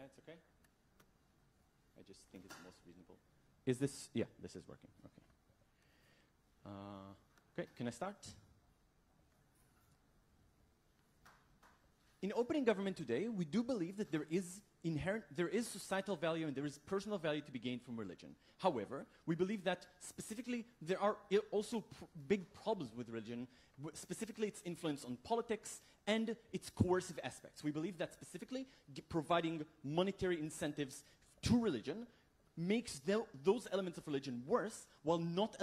Yeah, it's okay. I just think it's most reasonable. Is this? Yeah, this is working. Okay. Okay, can I start? In opening government today, we do believe that there is societal value and there is personal value to be gained from religion. However, we believe that specifically there are also big problems with religion, specifically its influence on politics and its coercive aspects. We believe that specifically providing monetary incentives to religion makes those elements of religion worse while not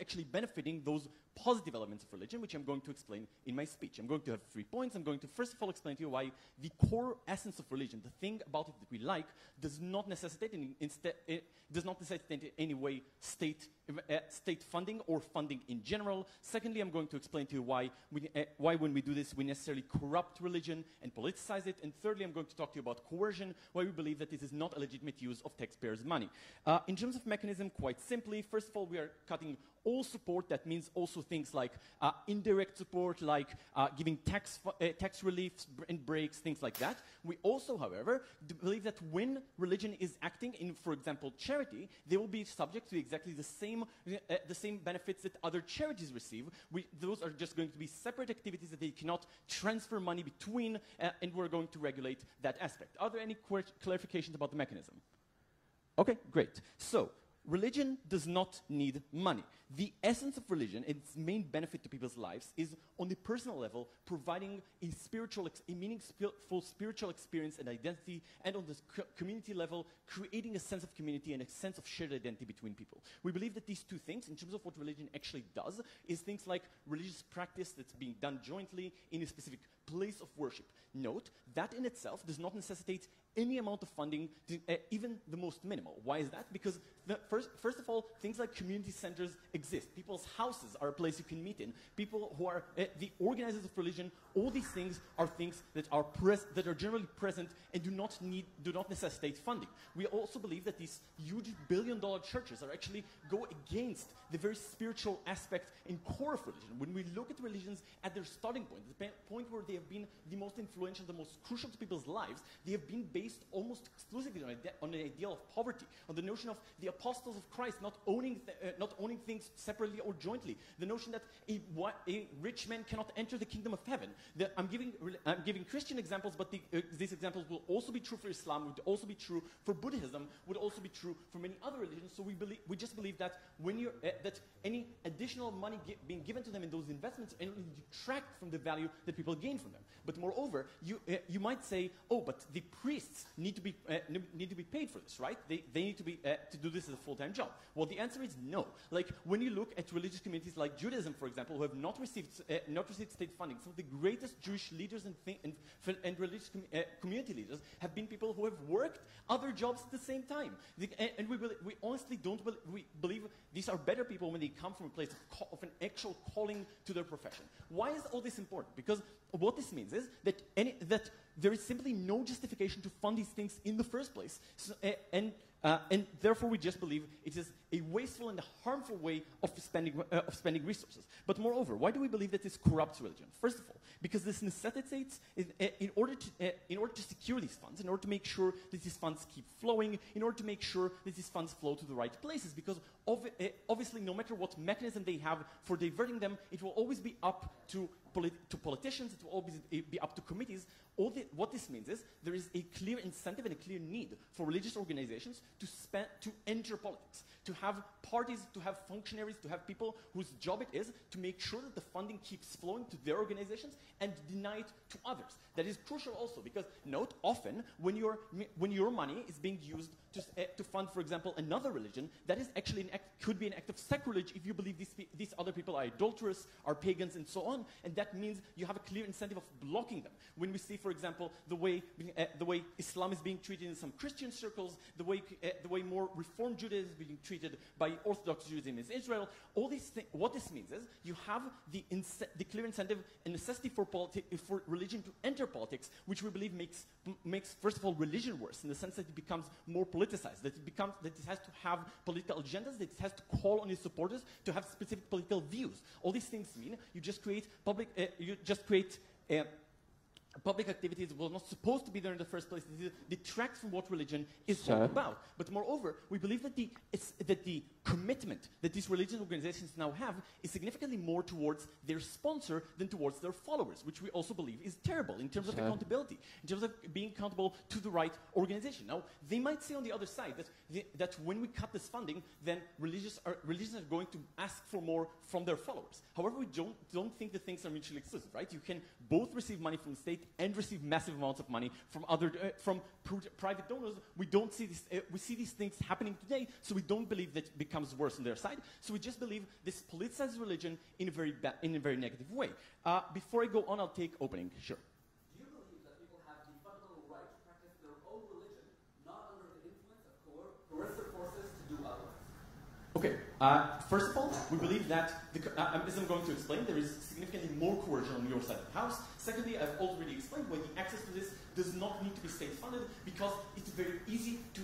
actually benefiting those positive elements of religion, which I'm going to explain in my speech. I'm going to have 3 points. I'm going to first of all explain to you why the core essence of religion, the thing about it that we like, does not necessitate in any way state funding or funding in general. Secondly, I'm going to explain to you why when we do this we necessarily corrupt religion and politicize it. And thirdly, I'm going to talk to you about coercion, why we believe that this is not a legitimate use of taxpayers' money. In terms of mechanism, quite simply, first of all, we are cutting all support. That means also things like indirect support, like giving tax reliefs and breaks, things like that. We also, however, believe that when religion is acting in, for example, charity, they will be subject to exactly the same benefits that other charities receive. Those are just going to be separate activities that they cannot transfer money between, and we're going to regulate that aspect. Are there any clarifications about the mechanism? Okay, great. So, religion does not need money. The essence of religion, its main benefit to people's lives, is on the personal level providing a meaningful spiritual experience and identity, and on the community level creating a sense of community and a sense of shared identity between people. We believe that these two things, in terms of what religion actually does, is things like religious practice that's being done jointly in a specific place of worship. Note, that in itself does not necessitate any amount of funding, even the most minimal. Why is that? Because first of all, things like community centers exist. People's houses are a place you can meet in. People who are the organizers of religion, all these things are things that are generally present and do not necessitate funding. We also believe that these huge billion-dollar churches are actually go against the very spiritual aspect and core of religion. When we look at religions at their starting point, the point where they have been the most influential, the most crucial to people's lives, they have been based almost exclusively on the ideal of poverty, on the notion of the apostles of Christ not owning things separately or jointly, the notion that a rich man cannot enter the kingdom of heaven. I'm giving Christian examples, but these examples will also be true for Islam, would also be true for Buddhism, would also be true for many other religions. So we just believe that that any additional money being given to them in those investments only detract from the value that people gain from them. But moreover, you might say, oh, but the priests need to be paid for this, right? They need to do this as a full-time job. Well, the answer is no. Like when you look at religious communities like Judaism, for example, who have not received state funding, some of the greatest Jewish leaders and religious community leaders have been people who have worked other jobs at the same time. And we honestly we believe these are better people when they come from a place of an actual calling to their profession. Why is all this important? Because what this means is that there is simply no justification to fund these things in the first place, and therefore we just believe it is a wasteful and a harmful way of spending resources. But moreover, why do we believe that this corrupts religion? First of all, because this necessitates, in order to secure these funds, in order to make sure that these funds keep flowing, in order to make sure that these funds flow to the right places, because obviously no matter what mechanism they have for diverting them, it will always be up to politicians, it will always be up to committees. What this means is there is a clear incentive and a clear need for religious organizations to enter politics, to have parties, to have functionaries, to have people whose job it is to make sure that the funding keeps flowing to their organizations and deny it to others. That is crucial also because, note, often when your money is being used to fund, for example, another religion, that is actually could be an act of sacrilege if you believe these other people are adulterous, are pagans, and so on, and that means you have a clear incentive of blocking them. When we see, for example, the way Islam is being treated in some Christian circles, the way more Reformed Judaism is being treated by Orthodox Judaism in Israel, what this means is you have the clear incentive and necessity for religion to enter politics, which we believe makes first of all religion worse in the sense that it becomes more politicized, that it has to have political agendas, that it has to call on its supporters to have specific political views. All these things mean you just create public activities were not supposed to be there in the first place. It detracts from what religion is all about. But moreover, we believe that the commitment that these religious organizations now have is significantly more towards their sponsor than towards their followers, which we also believe is terrible in terms of accountability, in terms of being accountable to the right organization. Now, they might say on the other side that when we cut this funding, then religions are going to ask for more from their followers. However, we don't think the things are mutually exclusive, right? You can both receive money from the state and receive massive amounts of money from private donors. We don't see this. We see these things happening today, so we don't believe that it becomes worse on their side. So we just believe this politicizes religion in a very negative way. Before I go on, I'll take opening. Sure. Do you believe that people have the fundamental right to practice their own religion, not under the influence of coercive forces to do otherwise? Okay. First of all, we believe that, as I'm going to explain, there is significantly more coercion on your side of the house. Secondly, I've already explained why the access to this does not need to be state-funded, because it's very easy to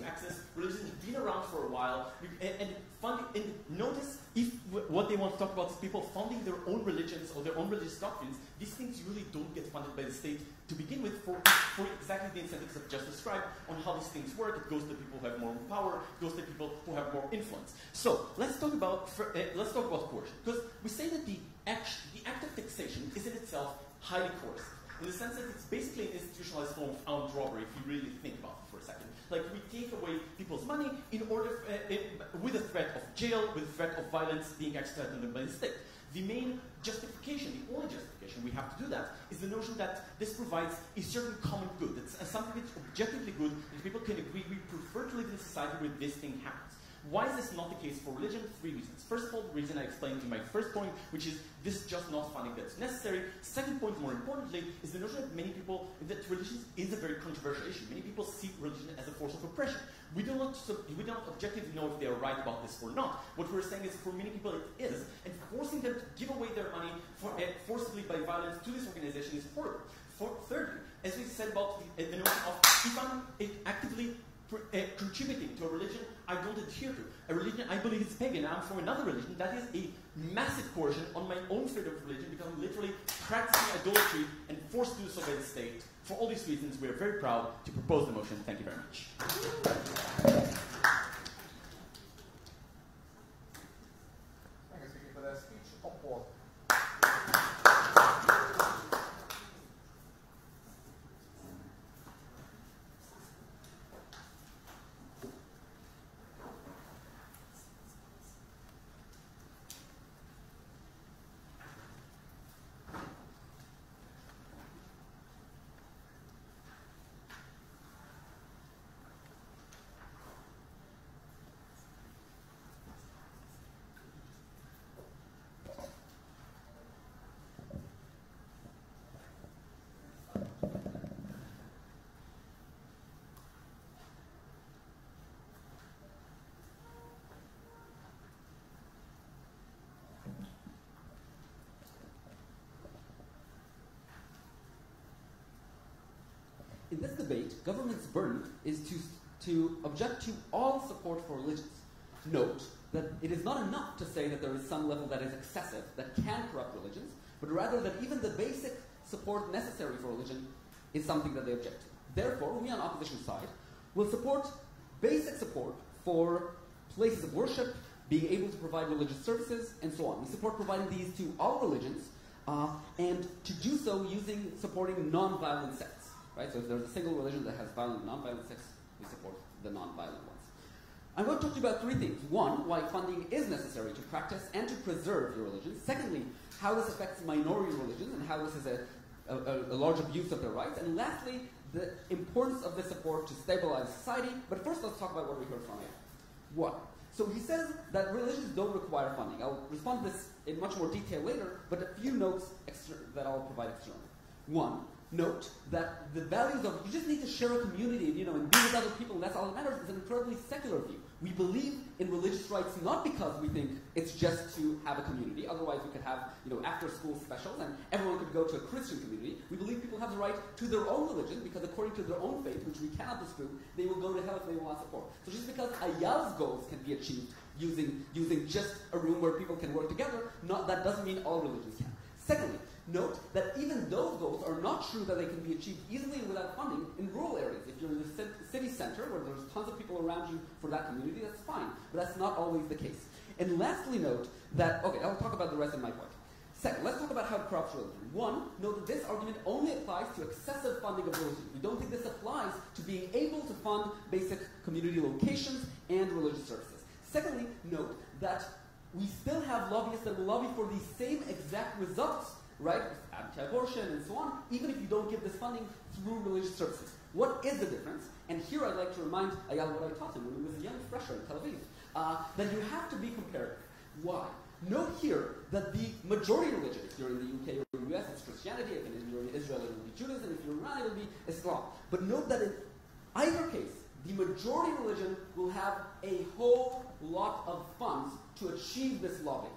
access. Religions have been around for a while, and notice if what they want to talk about is people funding their own religions or their own religious doctrines. These things really don't get funded by the state to begin with for exactly the incentives I've just described on how these things work. It goes to people who have more power. It goes to people who have more influence. So let's talk about coercion, because we say that the act of taxation is in itself highly coercive, in the sense that it's basically an institutionalized form of armed robbery, if you really think about it for a second. Like, we take away people's money in order, with a threat of jail, with a threat of violence being exercised on them by the state. The main justification, the only justification we have to do that, is the notion that this provides a certain common good. It's something that's objectively good, that people can agree we prefer to live in a society where this thing happens. Why is this not the case for religion? 3 reasons. First of all, the reason I explained in my first point, which is this is just not funding that's necessary. Second point, more importantly, is the notion that religion is a very controversial issue. Many people see religion as a force of oppression. We don't objectively know if they are right about this or not. What we're saying is, for many people it is, and forcing them to give away their money forcibly by violence to this organization is horrible. Thirdly, as we said about the notion of, if I'm actively contributing to a religion I don't adhere to, a religion I believe is pagan, I'm from another religion, that is a massive coercion on my own freedom of religion, because I'm literally practicing idolatry and forced to do so by the state. For all these reasons, we are very proud to propose the motion. Thank you very much. Thank you, Speaker, for that speech. Applause. In this debate, government's burden is to object to all support for religions. Note that it is not enough to say that there is some level that is excessive, that can corrupt religions, but rather that even the basic support necessary for religion is something that they object to. Therefore, we on opposition side will support basic support for places of worship, being able to provide religious services, and so on. We support providing these to all religions, and to do so supporting non-violent sects. Right? So if there's a single religion that has violent and non-violent sects, we support the non-violent ones. I'm going to talk to you about 3 things. 1, why funding is necessary to practice and to preserve your religion. Secondly, how this affects minority religions and how this is a large abuse of their rights. And lastly, the importance of this support to stabilize society. But first, let's talk about what we heard from him. 1. So he says that religions don't require funding. I'll respond to this in much more detail later, but a few notes that I'll provide externally. 1. Note that the values of you just need to share a community and be with other people, and that's all that matters, is an incredibly secular view. We believe in religious rights not because we think it's just to have a community, otherwise we could have after school specials and everyone could go to a Christian community. We believe people have the right to their own religion because according to their own faith, which we cannot disprove, they will go to hell if they want support. So just because Ayal's goals can be achieved using just a room where people can work together, that doesn't mean all religions can. Secondly, Note that even those goals are not true that they can be achieved easily and without funding in rural areas. If you're in the city center where there's tons of people around you for that community, that's fine. But that's not always the case. And lastly, note that, okay, I'll talk about the rest of my part. Second, let's talk about how it corrupts religion. One, note that this argument only applies to excessive funding of religion. We don't think this applies to being able to fund basic community locations and religious services. Secondly, note that we still have lobbyists that will lobby for the same exact results, right? Anti-abortion and so on, even if you don't give this funding through religious services. What is the difference? And here I'd like to remind Ayal what I taught him when he was a young fresher in Tel Aviv, that you have to be comparative. Why? Note here that the majority religion, if you're in the UK or the US, it's Christianity. If you're in Israel, it will be Judaism. If you're in Iran, it will be Islam. But note that in either case, the majority religion will have a whole lot of funds to achieve this lobbying.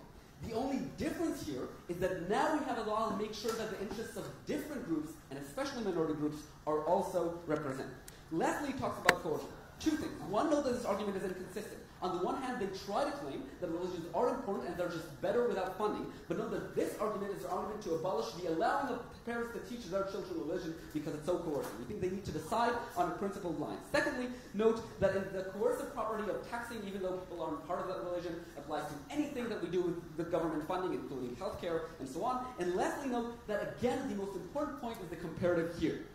The only difference here is that now we have a law to make sure that the interests of different groups, and especially minority groups, are also represented. Lastly, he talks about coercion. Two things. One, note that this argument is inconsistent. On the one hand, they try to claim that religions are important and they're just better without funding, but note that this argument is an argument to abolish the allowing of parents to teach their children religion because it's so coercive. We think they need to decide on a principled line. Secondly, note that in the coercive property of taxing, even though people aren't part of that religion, applies to anything that we do with the government funding, including healthcare and so on. And lastly, note that again, the most important point is the comparative here.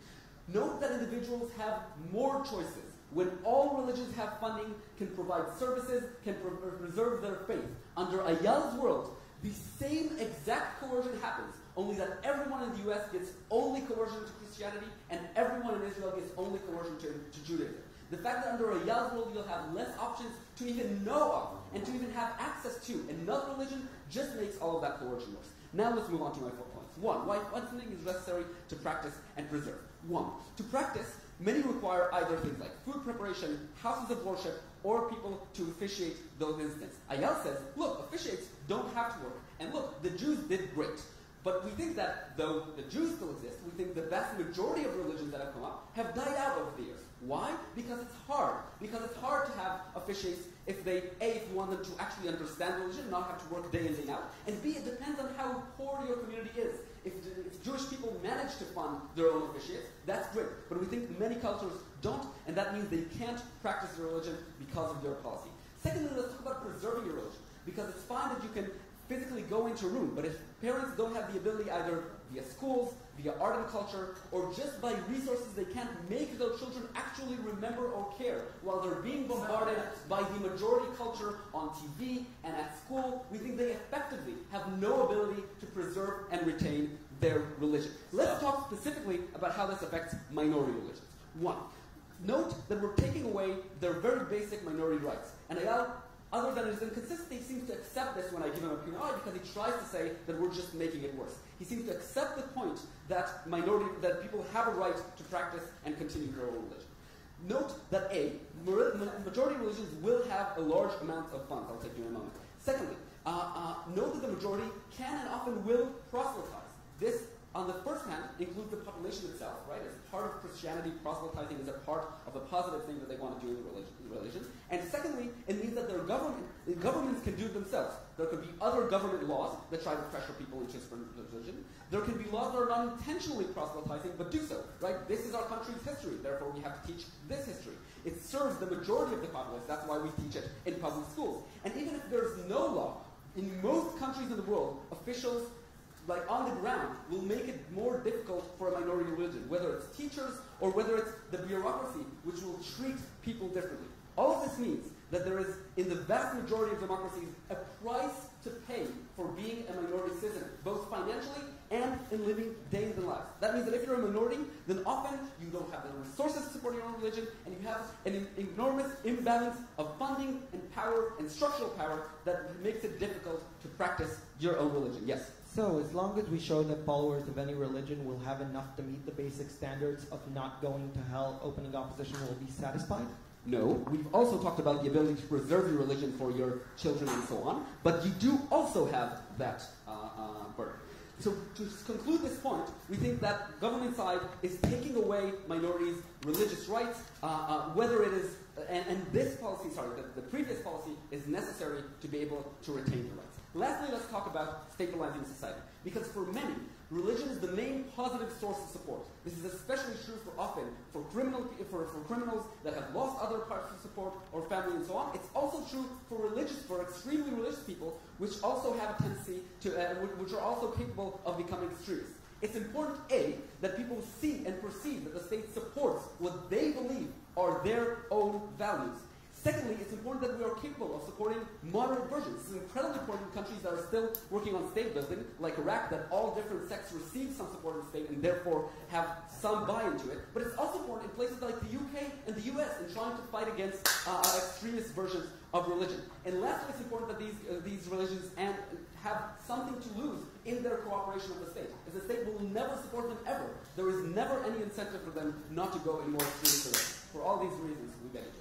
Note that individuals have more choices. When all religions have funding, can provide services, can preserve their faith. Under Ayal's world, the same exact coercion happens, only that everyone in the US gets only coercion to Christianity, and everyone in Israel gets only coercion to Judaism. The fact that under Ayal's world you'll have less options to even know of, and to even have access to another religion, just makes all of that coercion worse. Now let's move on to my 4 points. One, why funding is necessary to practice and preserve. One, to practice, many require either things like food preparation, houses of worship, or people to officiate those instances. Ayal says, look, officiates don't have to work. And look, the Jews did great. But we think that though the Jews still exist, we think the vast majority of religions that have come up have died out over the years. Why? Because it's hard. Because it's hard to have officiates if you want them to actually understand religion, not have to work day in, day out. And B, it depends on how poor your community is. If Jewish people manage to fund their own officiates, that's great. But we think many cultures don't, and that means they can't practice their religion because of their policy. Secondly, let's talk about preserving your religion. Because it's fine that you can physically go into a room, but if parents don't have the ability either via schools, via art and culture, or just by resources they can't make their children actually remember or care while they're being bombarded by the majority culture on TV and at school, we think they effectively have no ability to preserve and retain their religion. Let's talk specifically about how this affects minority religions. One, note that we're taking away their very basic minority rights. And Ayal, other than his inconsistency, seems to accept this when I give him a PNI because he tries to say that we're just making it worse. He seems to accept the point that people have a right to practice and continue their own religion. Note that majority religions will have a large amount of funds. I'll take you in a moment. Secondly, note that the majority can and often will proselytize. This, on the first hand, includes the population itself, right? As part of Christianity, proselytizing is a part of a positive thing that they want to do in the religion. And secondly, it means that the governments can do it themselves. There could be other government laws that try to pressure people into religion. There can be laws that are not intentionally proselytizing, but do so, right? This is our country's history, therefore we have to teach this history. It serves the majority of the populace, that's why we teach it in public schools. And even if there's no law, in most countries in the world, officials on the ground will make it more difficult for a minority religion, whether it's teachers or whether it's the bureaucracy, which will treat people differently. All of this means that there is, in the vast majority of democracies, a price to pay for being a minority citizen, both financially and in living day-to-day lives. That means that if you're a minority, then often you don't have the resources to support your own religion, and you have an enormous imbalance of funding and power and structural power that makes it difficult to practice your own religion. Yes? So, as long as we show that followers of any religion will have enough to meet the basic standards of not going to hell, opening opposition will be satisfied? No. We've also talked about the ability to preserve your religion for your children and so on, but you do also have that burden. So to conclude this point, we think that government side is taking away minorities' religious rights, whether it is, and this policy, the previous policy is necessary to be able to retain the rights. Lastly, let's talk about stabilizing society. Because for many, religion is the main positive source of support. This is especially true for criminals that have lost other parts of support or family and so on. It's also true for extremely religious people, which also have a tendency to, which are also capable of becoming extremists. It's important, A, that people see and perceive that the state supports what they believe are their own values. Secondly, it's important that we are capable of supporting moderate versions. This is incredibly important in countries that are still working on state building, like Iraq, that all different sects receive some support in the state and therefore have some buy-in to it. But it's also important in places like the UK and the US in trying to fight against extremist versions of religion. And lastly, it's important that these religions have something to lose in their cooperation with the state. As the state will never support them ever. There is never any incentive for them not to go in more extremist directions. For all these reasons, we get each other.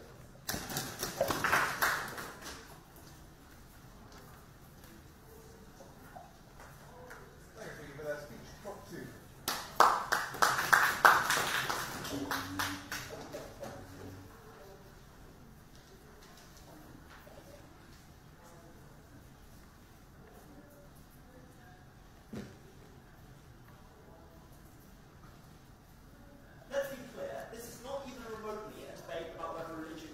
Thank you for that speech. Prop 2. Let's be clear, this is not even remotely a debate about whether religion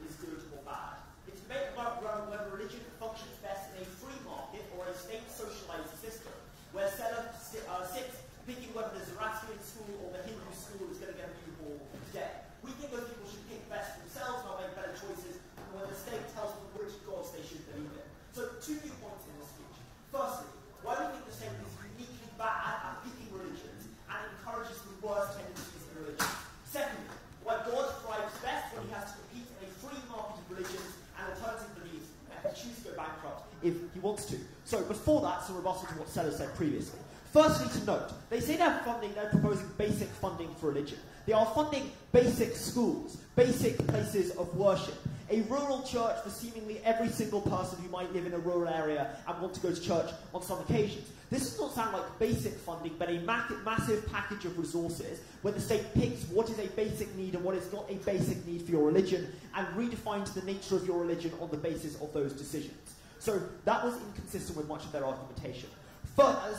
is good or bad. It's a debate about whether religion functions best in a free market or a state-socialized system, where Sella sits picking whether the Zoroastrian school or the Hindu school is going to get a new hall today. We think those people should pick best for themselves and make better choices when the state tells them which gods they should believe in. So, two new points in this speech. Firstly, why do we think the state is uniquely bad at picking religions and encourages the worst tendencies in religion? Secondly, why God thrives best when he has to compete in a free market of religions and alternative beliefs and can choose to go bankrupt if he wants to. So before that, some rebuttal to what Sella said previously. Firstly, to note, they say they're proposing basic funding for religion. They are funding basic schools, basic places of worship, a rural church for seemingly every single person who might live in a rural area and want to go to church on some occasions. This does not sound like basic funding, but a massive package of resources where the state picks what is a basic need and what is not a basic need for your religion and redefines the nature of your religion on the basis of those decisions. So that was inconsistent with much of their argumentation.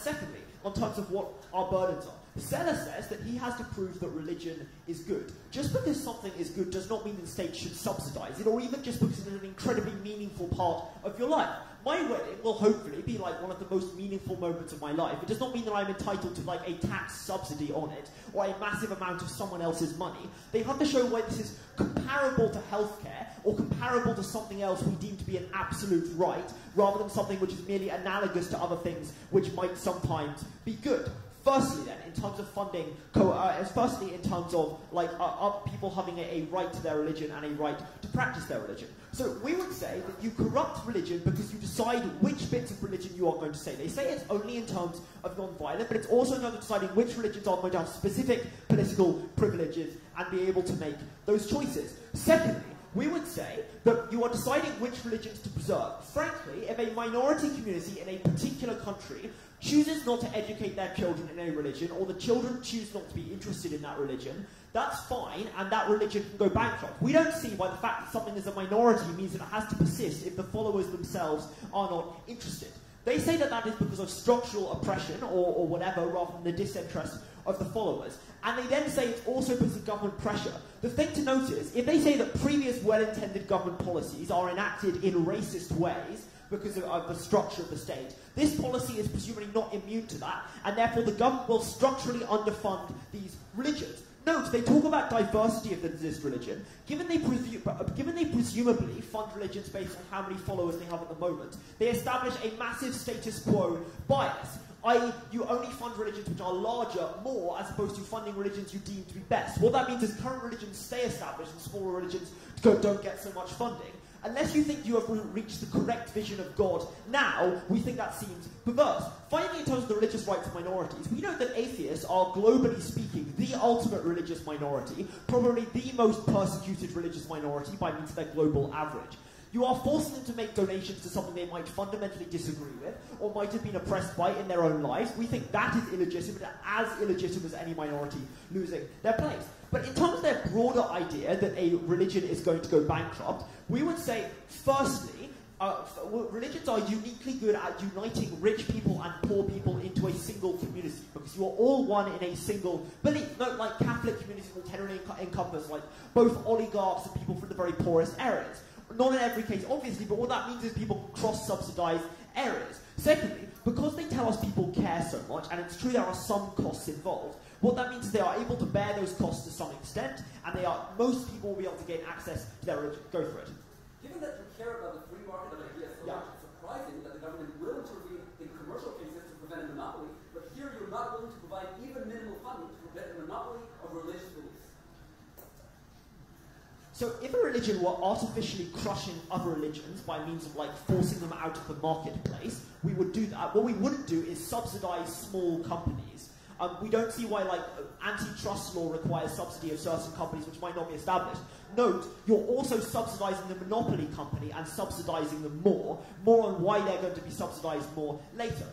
Secondly, on terms of what our burdens are, Sella says that he has to prove that religion is good. Just because something is good does not mean the state should subsidize it, or even just because it is an incredibly meaningful part of your life. My wedding will hopefully be like one of the most meaningful moments of my life. It does not mean that I'm entitled to like a tax subsidy on it, or a massive amount of someone else's money. They have to show why this is comparable to healthcare, or comparable to something else we deem to be an absolute right, rather than something which is merely analogous to other things which might sometimes be good. Firstly, then, in terms of funding, firstly, in terms of like people having a right to their religion and a right to practice their religion. So we would say that you corrupt religion because you decide which bits of religion you are going to say. They say it's only in terms of non-violent, but it's also in terms of deciding which religions are going to have specific political privileges and be able to make those choices. Secondly, we would say that you are deciding which religions to preserve. Frankly, if a minority community in a particular country chooses not to educate their children in a religion, or the children choose not to be interested in that religion, that's fine, and that religion can go bankrupt. We don't see why the fact that something is a minority means that it has to persist if the followers themselves are not interested. They say that that is because of structural oppression, or whatever, rather than the disinterest of the followers. And they then say it's also because of government pressure. The thing to note is, if they say that previous well-intended government policies are enacted in racist ways, because of the structure of the state, this policy is presumably not immune to that, and therefore the government will structurally underfund these religions. Note, they talk about diversity of this religion. Given they presumably fund religions based on how many followers they have at the moment, they establish a massive status quo bias, i.e. you only fund religions which are larger, more, as opposed to funding religions you deem to be best. What that means is current religions stay established and smaller religions don't get so much funding. Unless you think you have reached the correct vision of God now, we think that seems perverse. Finally, in terms of the religious rights of minorities, we know that atheists are, globally speaking, the ultimate religious minority, probably the most persecuted religious minority by means of their global average. You are forcing them to make donations to something they might fundamentally disagree with, or might have been oppressed by in their own lives. We think that is illegitimate as any minority losing their place. But in terms of their broader idea that a religion is going to go bankrupt, we would say, firstly, religions are uniquely good at uniting rich people and poor people into a single community because you are all one in a single belief. Not like Catholic communities will generally encompass like both oligarchs and people from the very poorest areas. Not in every case, obviously, but what that means is people cross-subsidize areas. Secondly, because they tell us people care so much, and it's true there are some costs involved, what that means is they are able to bear those costs to some extent, and most people will be able to gain access to their religion. Go for it. Given that you care about the free market of ideas so much, it's surprising that the government will intervene in commercial cases to prevent a monopoly, but here you're not willing to provide even minimal funding to prevent a monopoly of religious beliefs. So if a religion were artificially crushing other religions by means of like forcing them out of the marketplace, we would do that. What we wouldn't do is subsidize small companies. We don't see why like antitrust law requires subsidy of certain companies which might not be established. Note, you're also subsidizing the monopoly company and subsidizing them more. More on why they're going to be subsidized more later.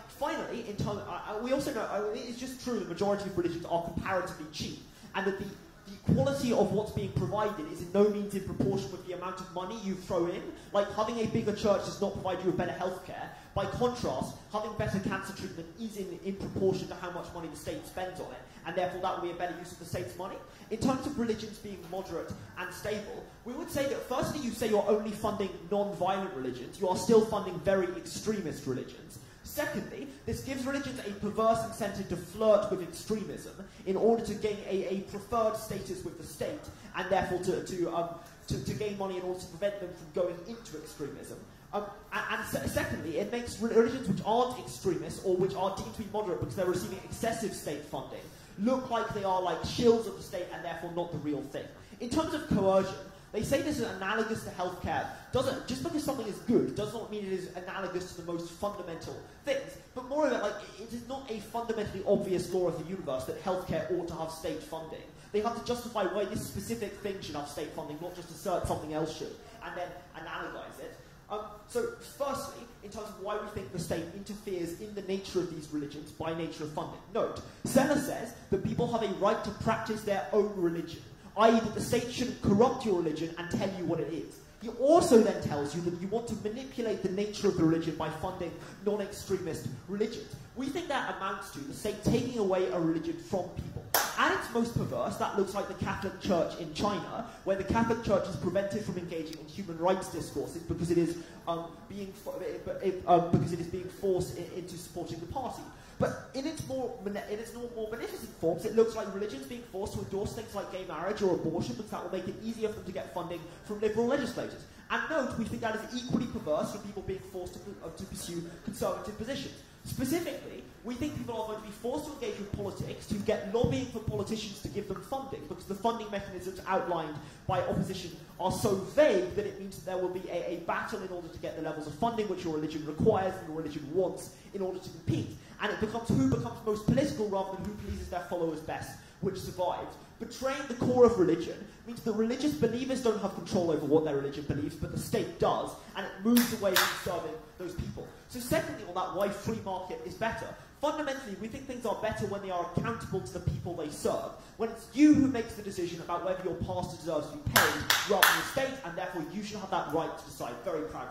Finally, in terms, we also know it's just true the majority of religions are comparatively cheap, and that the quality of what's being provided is in no means in proportion with the amount of money you throw in. Like, having a bigger church does not provide you with better healthcare. By contrast, having better cancer treatment is in proportion to how much money the state spends on it, and therefore that will be a better use of the state's money. In terms of religions being moderate and stable, we would say that firstly you say you're only funding non-violent religions, you are still funding very extremist religions. Secondly, this gives religions a perverse incentive to flirt with extremism in order to gain a preferred status with the state, and therefore to gain money in order to prevent them from going into extremism. Secondly, it makes religions which aren't extremists or which are deemed to be moderate because they're receiving excessive state funding look like they are like shills of the state and therefore not the real thing. In terms of coercion, they say this is analogous to healthcare. Just because something is good does not mean it is analogous to the most fundamental things. But moreover, like, it is not a fundamentally obvious law of the universe that healthcare ought to have state funding. They have to justify why this specific thing should have state funding, not just assert something else should, and then analogize it. So firstly, in terms of why we think the state interferes in the nature of these religions by nature of funding. Note, Sella says that people have a right to practice their own religion, i.e. that the state shouldn't corrupt your religion and tell you what it is. He also then tells you that you want to manipulate the nature of the religion by funding non-extremist religions. We think that amounts to the state taking away a religion from people. At its most perverse, that looks like the Catholic Church in China, where the Catholic Church is prevented from engaging in human rights discourses because it is being forced into supporting the party. But in its more beneficent forms, it looks like religions being forced to endorse things like gay marriage or abortion because that will make it easier for them to get funding from liberal legislators. And note, we think that is equally perverse for people being forced to pursue conservative positions. Specifically, we think people are going to be forced to engage with politics to get lobbying for politicians to give them funding because the funding mechanisms outlined by opposition are so vague that it means that there will be a battle in order to get the levels of funding which your religion requires and your religion wants in order to compete. And it becomes who becomes most political rather than who pleases their followers best, which survives. Betraying the core of religion means that religious believers don't have control over what their religion believes, but the state does, and it moves away from serving those people. So secondly on that, why free market is better. Fundamentally, we think things are better when they are accountable to the people they serve. When it's you who makes the decision about whether your pastor deserves to be paid, rather than the state, and therefore you should have that right to decide. Very proud.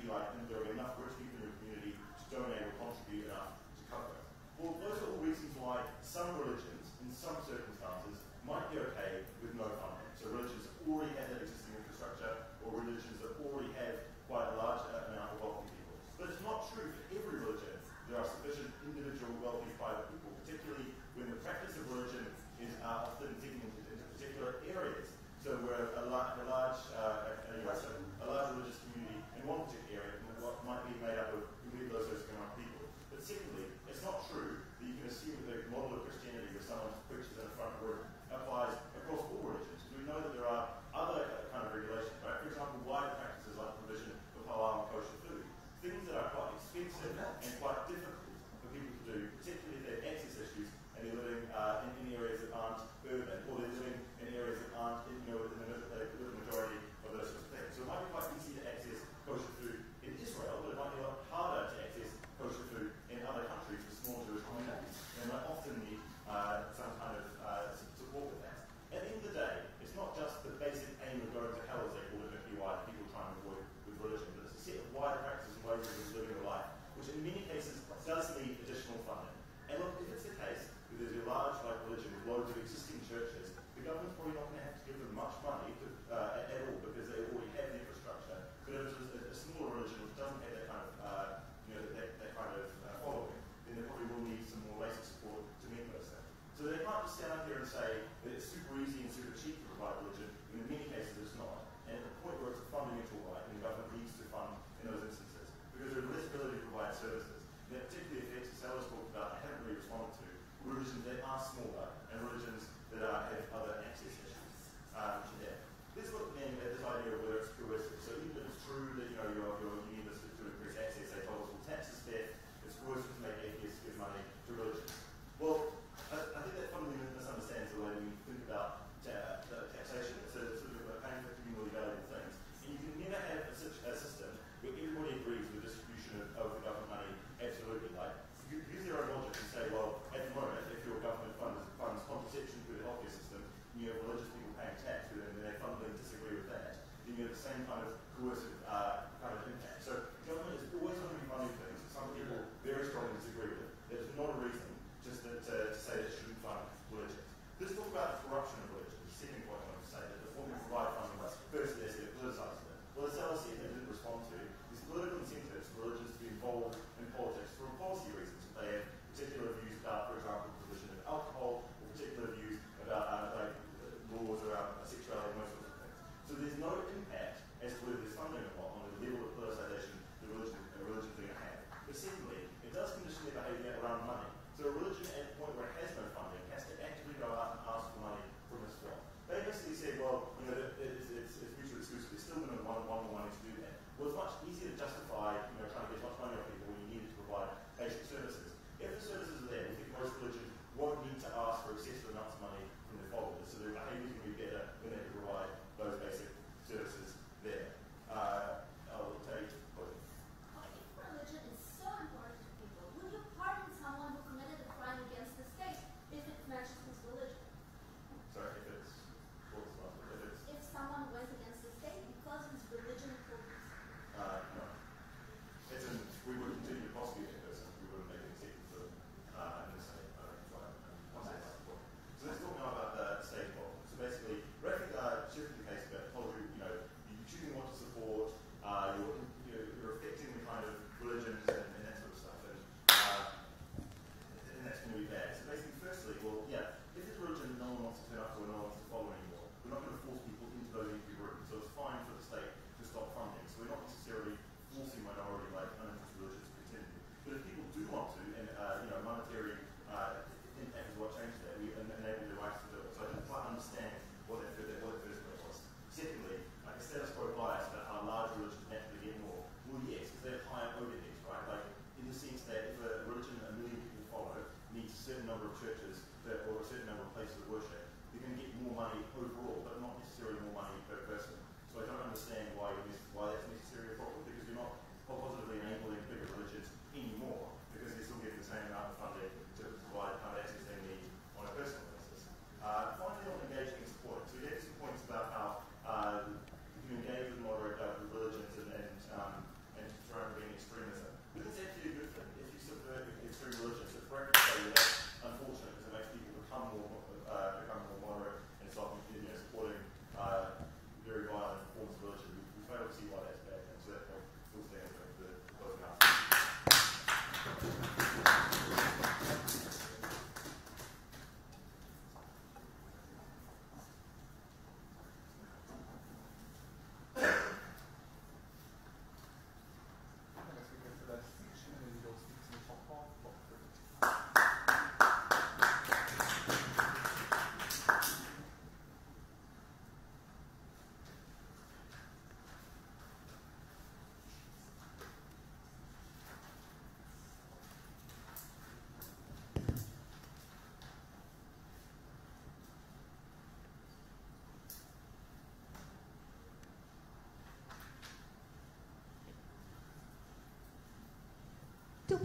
be like, there are enough rich people in your community to donate or contribute enough to cover it. Well, those are all reasons why some religions, in some circumstances, might be okay with no funding. So religions that already have that existing infrastructure, or religions that already have quite a large amount of wealthy people. But it's not true for every religion. There are sufficient individual wealthy private people, particularly when the practice of religion is often digging into particular areas. So where a large religious community in one particular area might be made up of completely those economic people. But secondly, it's not true that you can assume that the model of Christianity where someone preaches in a front room applies across all religions. We know that there are other kind of regulations, right? For example, wider practices like provision of halal and kosher food. Things that are quite expensive and quite difficult for people to do, particularly if they have access issues and they're living in areas that aren't urban, or they're living in areas that aren't, within the majority of those sorts of things. So it might be quite easy to access kosher food in Israel, but it might be a lot harder to access kosher food in other countries with small Jewish communities. And they often need some kind of support with that. At the end of the day, it's not just the basic aim of going to hell, as they call it in PY, that people try and avoid with religion, but it's a set of wider practices and ways of living your life, which in many cases does need additional funding. And look, if it's the case that there's a large religion with loads of existing churches, the government's probably not going to have to give them much money at all because they already have the infrastructure. But if it's a smaller religion which doesn't have that kind of that kind of following, then they probably will need some more basic support to meet those things. So they can't just stand up here and say that it's super easy and super cheap to provide religion, when in many cases it's not. And at the point where it's a fundamental right, and the government needs to fund in those instances, because there's less ability to provide services. And that particularly affects, as Sella's talked about, I haven't really responded to, religions that are smaller and religions that have other access issues. Let's look then at this idea of whether it's coercive. So even if it's true that you need this to increase access, they told us, well, taxes theft, it's coercive to make atheists give money to religions. Well, I think that fundamentally misunderstands the way we think about taxation. It's a sort of a painful communally valuable things. And you can never have a system where everybody agrees with the distribution of the government money absolutely. Like, you use their own logic and say, well, at the moment, if your government funds contraception through the healthcare system, and you have religious people paying tax, and they fundamentally disagree with that, then you have the same kind of coercive kind of impact. So government is always going to be funding things that some people very strongly disagree with. There's not a reason just to say that it shouldn't fund religions. Let's talk about the corruption of religion. The second point I want to say, that the form of provide funding, first they said it politicizes it. Well, as Sella said, they didn't respond to, is political incentives for religions to be involved in politics for policy reasons. If they have particular views about, for example, the provision of alcohol, or particular views about laws around sexuality and those sorts of things. So there's no impact as to whether there's funding or not on the level of politicization the religions are going to have. But secondly, it does condition their behavior around money. So a religion at the point where it has no funding has to actively go out and ask for money from its flock. They basically said, well, it's mutually exclusive. They're still going to want more money to do that. Well, it's much easier to justify trying to get as much money off people when you need it to provide basic services. If the services are there, we think most religions won't need to ask for excessive amounts of money from their followers. So their behavior can be better when they can provide those basic services there. I'll take what? If religion is so important to people, would you pardon someone who committed a crime against the state if it matches his religion? Sorry, if it's if someone went against the state because his religion opposed. No. We would continue to prosecute that person. We wouldn't make an exception for them in the state. So let's talk now about the state involvement. So basically, Raphael shifted the case a bit. Told you, you're choosing what to support. You're affecting the kind of religions and that sort of stuff, and that's going to be bad. So basically, firstly, well, yeah, if it's a religion no one wants to turn up to or no one wants to follow anymore, we're not going to force people into those empty rooms. So it's fine for the state to stop funding. So we're not necessarily forcing minority, uninterested religions to continue. But if people do want to, and monetary impact is what changes that, we enable their rights to do it. So I didn't quite understand what that first point was. Secondly, like a status quo bias about how large religions naturally get more. Well, yes, because they have higher overheads, right? Like in the sense that if a religion a million people follow needs a certain number of churches or a certain number of places of worship, they're going to get more money overall, but not necessarily more money per person. So I don't understand why that's necessarily a problem, because you're not positively enabling bigger religions anymore, because they're still getting the same amount of funding to provide the kind of access they need on a personal basis. Finally, on engaging and supporting. So we gave some points about how you can engage with moderate religions and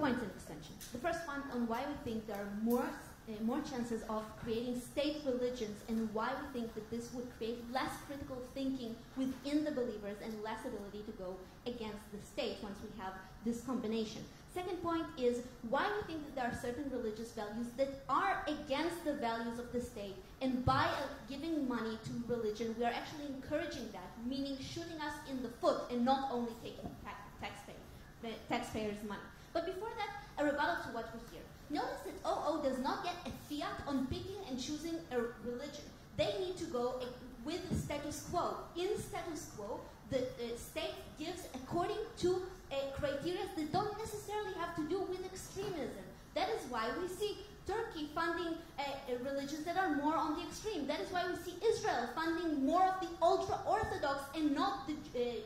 points in extension. The first one on why we think there are more chances of creating state religions and why we think that this would create less critical thinking within the believers and less ability to go against the state once we have this combination. Second point is why we think that there are certain religious values that are against the values of the state, and by giving money to religion, we are actually encouraging that, meaning shooting us in the foot and not only taking taxpayers' money. But before that, a rebuttal to what we hear. Notice that OO does not get a fiat on picking and choosing a religion. They need to go with the status quo. In status quo, the state gives according to criteria that don't necessarily have to do with extremism. That is why we see Turkey funding religions that are more on the extreme. That is why we see Israel funding more of the ultra-Orthodox and not the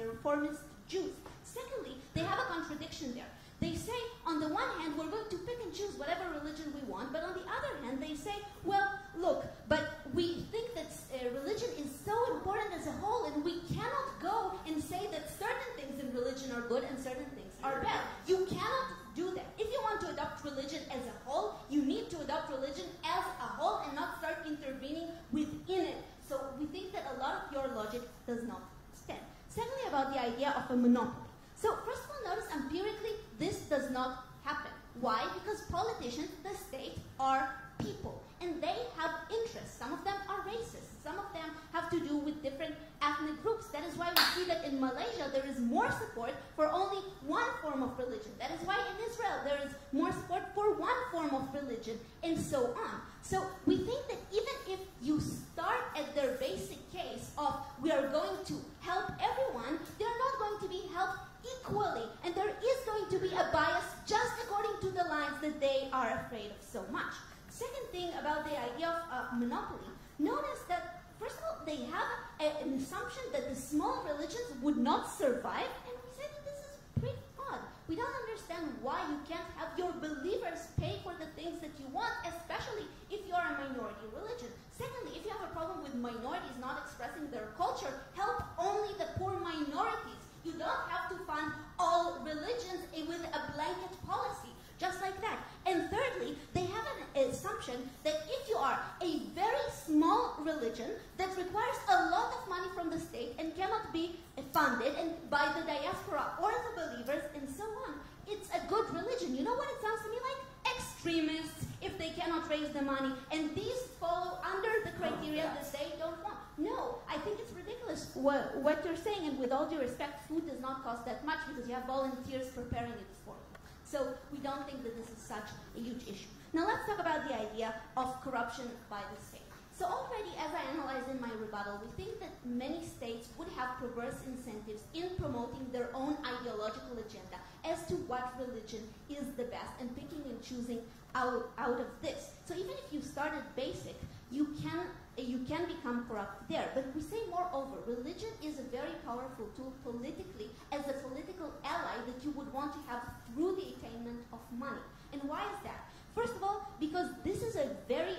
reformist Jews. Secondly, they have a contradiction there. They say, on the one hand, we're going to pick and choose whatever religion we want, but on the other hand, they say, well, look, but we think that religion is so important as a whole, and we cannot go and say that certain things in religion are good and certain things are bad. You cannot do that. If you want to adopt religion as a whole, you need to adopt religion as a whole and not start intervening within it. So we think that a lot of your logic does not stand. Secondly, about the idea of a monopoly. So first of all, notice empirically, this does not happen. Why? Because politicians, the state, are people, and they have interests. Some of them are racist. Some of them have to do with different ethnic groups. That is why we see that in Malaysia there is more support for only one form of religion. That is why in Israel there is more support for one form of religion, and so on. So we think that even if you start at their basic case of we are going to help everyone, they are not going to be helped equally, and there is going to be a bias just according to the lines that they are afraid of so much. Second thing about the idea of monopoly, notice that first of all they have an assumption that the small religions would not survive, and we say that this is pretty odd. We don't understand why you can't have your believers pay for the things that you want, especially if you are a minority religion. Secondly, if you have a problem with minorities not expressing their culture, help only the poor minorities. You don't have to fund all religions with a blanket policy, just like that. And thirdly, they have an assumption that if you are a very small religion that requires a lot of money from the state and cannot be funded and by the diaspora or the believers and so on, it's a good religion. You know what it sounds to me like? Extremists, if they cannot raise the money, and these fall under the criteria that they don't want. No, I think it's ridiculous what you're saying, and with all due respect, food does not cost that much because you have volunteers preparing it for you. So we don't think that this is such a huge issue. Now let's talk about the idea of corruption by the state. So already, as I analyzed in my rebuttal, we think that many states would have perverse incentives in promoting their own ideological agenda as to what religion is the best and picking and choosing out of this. So even if you start at basic, you can become corrupt there. But we say, moreover, religion is a very powerful tool politically as a political ally that you would want to have through the attainment of money. And why is that? First of all, because this is a very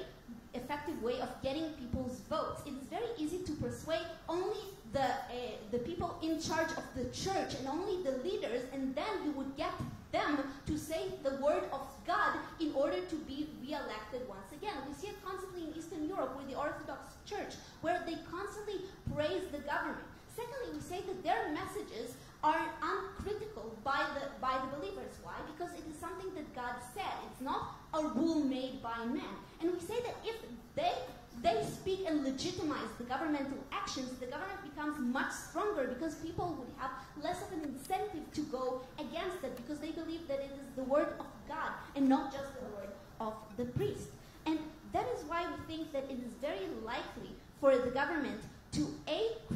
effective way of getting people's votes. It is very easy to persuade only the people in charge of the church and only the leaders, and then you would get them to say the word of God in order to be re-elected once again. We see it constantly in Eastern Europe with the Orthodox Church, where they constantly praise the government. Secondly, we say that their messages are uncritical by the believers. Why? Because it is something that God said. It's not a rule made by man. And we say that if they speak and legitimize the governmental actions, the government becomes much stronger because people would have less of an incentive to go against it because they believe that it is the word of God and not just the word of the priest. And that is why we think that it is very likely for the government to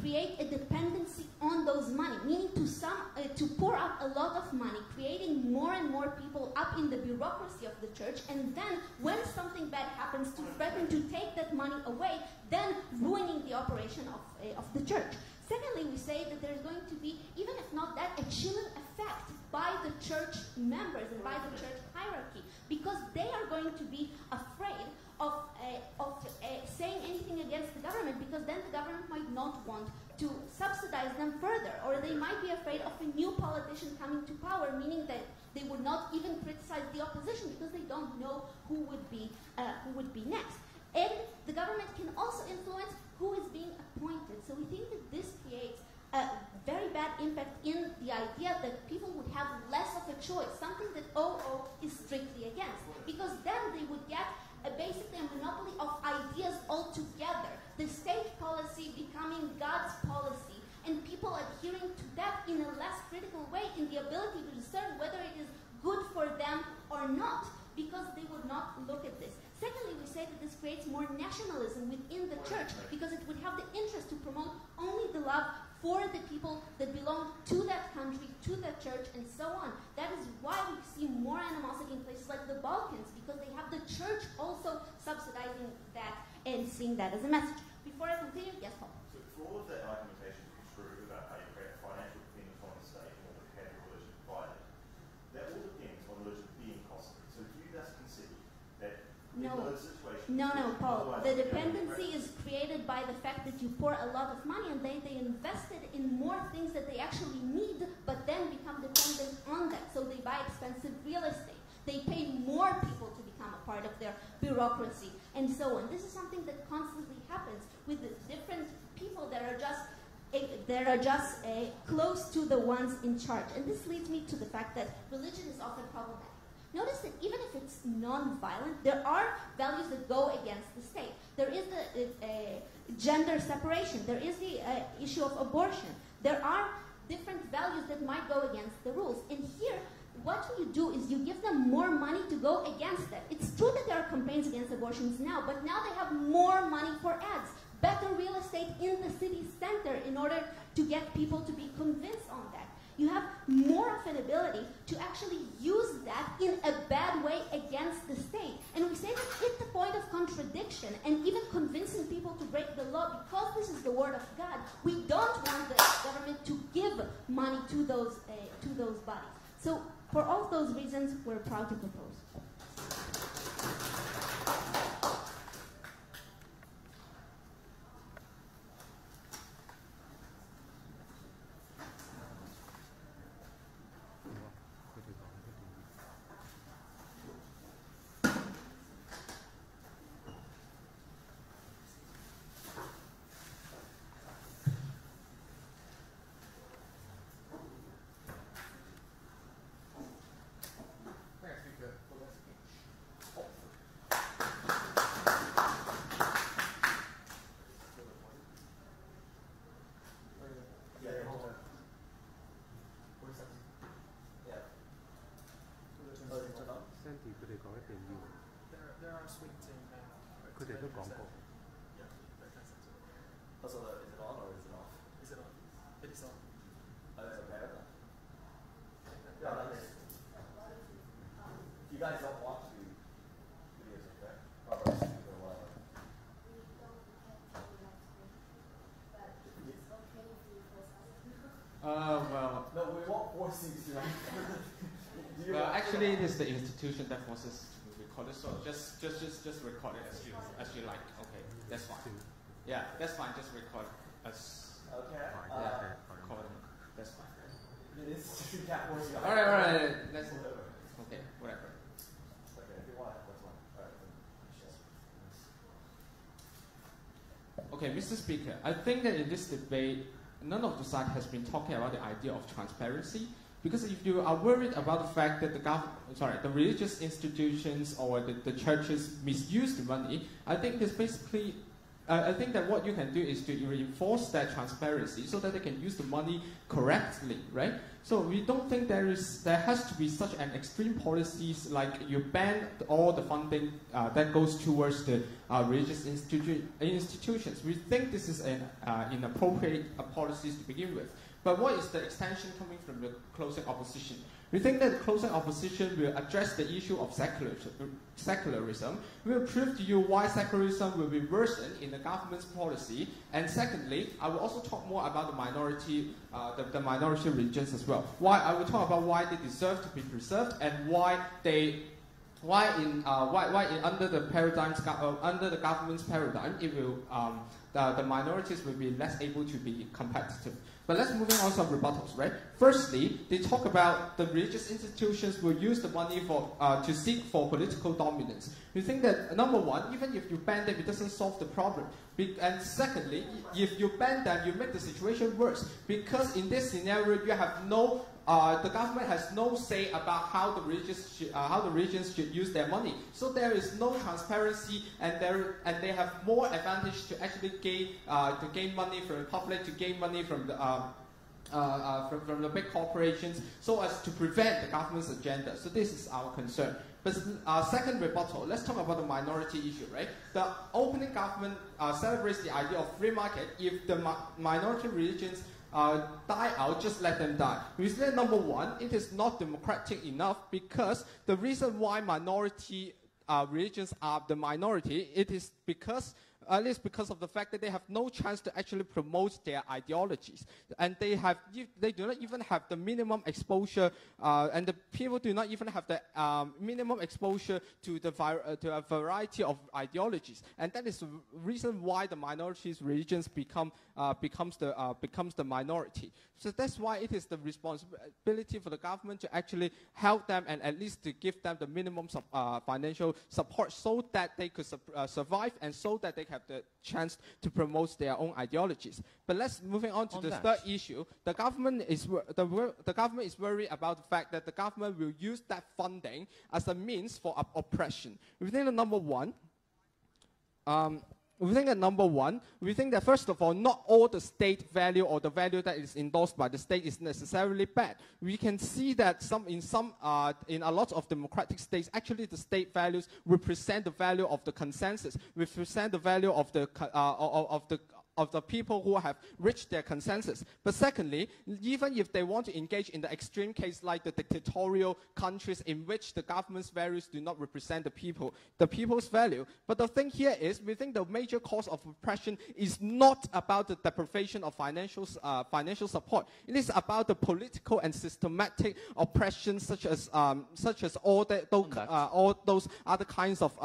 create a dependency on those money, meaning to pour out a lot of money, creating more and more people up in the bureaucracy of the church, and then when something bad happens, to threaten to take that money away, then ruining the operation of the church. Secondly, we say that there's going to be, even if not that, a chilling effect by the church members and by the church hierarchy, because they are going to be afraid of saying anything against the government, because then the government might not want to subsidize them further, or they might be afraid of a new politician coming to power, meaning that They would not even criticize the opposition because they don't know who would be next. And the government can also influence who is being appointed. So we think that this creates a very bad impact in the idea that people would have less of a choice, something that OO is strictly against. Because then they would get basically a monopoly of ideas altogether. The state policy becoming God's policy, and people adhering to that in a less critical way in the ability to discern whether it is good for them or not, because they would not look at this. Secondly, we say that this creates more nationalism within the church because it would have the interest to promote only the love for the people that belong to that country, to that church, and so on. That is why we see more animosity in places like the Balkans, because they have the church also subsidizing that and seeing that as a message. Before I continue, yes, Paul. So for all of that argumentation to be true about how you create a financial dependence on the state in order to have religion provided, that all depends on religion being costly. So do you thus concede that in those situations... No, Paul. The dependency is created by the fact that you pour a lot of money and they invested in more things that they actually need, but then become dependent on that. So they buy expensive real estate. They pay more people to become a part of their bureaucracy, and so on. This is something that constantly happens with the different people that are just close to the ones in charge. And this leads me to the fact that religion is often problematic. Notice that even if it's non-violent, there are values that go against the state. There is the gender separation. There is the issue of abortion. There are different values that might go against the rules. And here, what you do is you give them more money to go against that. It's true that there are campaigns against abortions now, but now they have more money for ads, better real estate in the city center in order to get people to be convinced on that. You have more of an ability to actually use that in a bad way against the state. And we say that it's the point of contradiction and even convincing people to break the law because this is the word of God. We don't want the government to give money to those bodies. So for all those reasons, we're proud to propose. Well, actually, it is the institution that forces us to record it. So just record it as you like. Okay, that's fine. Yeah, that's fine. Just record as. Okay. Yeah, record. That's fine. All right. Let's. Okay, whatever. Okay, if you want, that's fine. All right. Okay, Mr. Speaker, I think that in this debate, none of the side has been talking about the idea of transparency. Because if you are worried about the fact that the religious institutions or the churches misuse the money, I think this basically, I think that what you can do is to reinforce that transparency so that they can use the money correctly, right? So we don't think there has to be such an extreme policies like you ban all the funding that goes towards the religious institutions. We think this is an inappropriate policies to begin with. But what is the extension coming from the closing opposition? We think that the closing opposition will address the issue of secularism. We will prove to you why secularism will be worsened in the government's policy. And secondly, I will also talk more about the minority religions as well. I will talk about why they deserve to be preserved and under the government's paradigm, it will the minorities will be less able to be competitive. But let's move on to some rebuttals, right? Firstly, they talk about the religious institutions will use the money for to seek for political dominance. We think that, number one, even if you ban them, it doesn't solve the problem. And secondly, if you ban them, you make the situation worse. Because in this scenario, you have no the government has no say about how the regions should use their money. So there is no transparency, and they have more advantage to actually gain money from the public, to gain money from the big corporations, so as to prevent the government's agenda. So this is our concern. But second rebuttal, let's talk about the minority issue, right? The opening government celebrates the idea of free market. If the minority religions die out, just let them die. We say, number one, it is not democratic enough, because the reason why minority religions are the minority, it is because because of the fact that they have no chance to actually promote their ideologies, and they do not even have the minimum exposure, and the people do not even have the minimum exposure to a variety of ideologies, and that is the reason why the minorities religions becomes the minority. So that's why it is the responsibility for the government to actually help them, and at least to give them the minimum financial support, so that they could survive, and so that they have the chance to promote their own ideologies. But let's moving on to the third issue. The government is worried about the fact that the government will use that funding as a means for oppression. We think that number one. We think that first of all, not all the state value or the value that is endorsed by the state is necessarily bad. We can see that in a lot of democratic states, actually the state values represent the value of the consensus, represent the value of the people who have reached their consensus. But secondly, even if they want to engage in the extreme case like the dictatorial countries in which the government's values do not represent the people's value. But the thing here is, we think the major cause of oppression is not about the deprivation of financial support. It is about the political and systematic oppression, such as all those other kinds of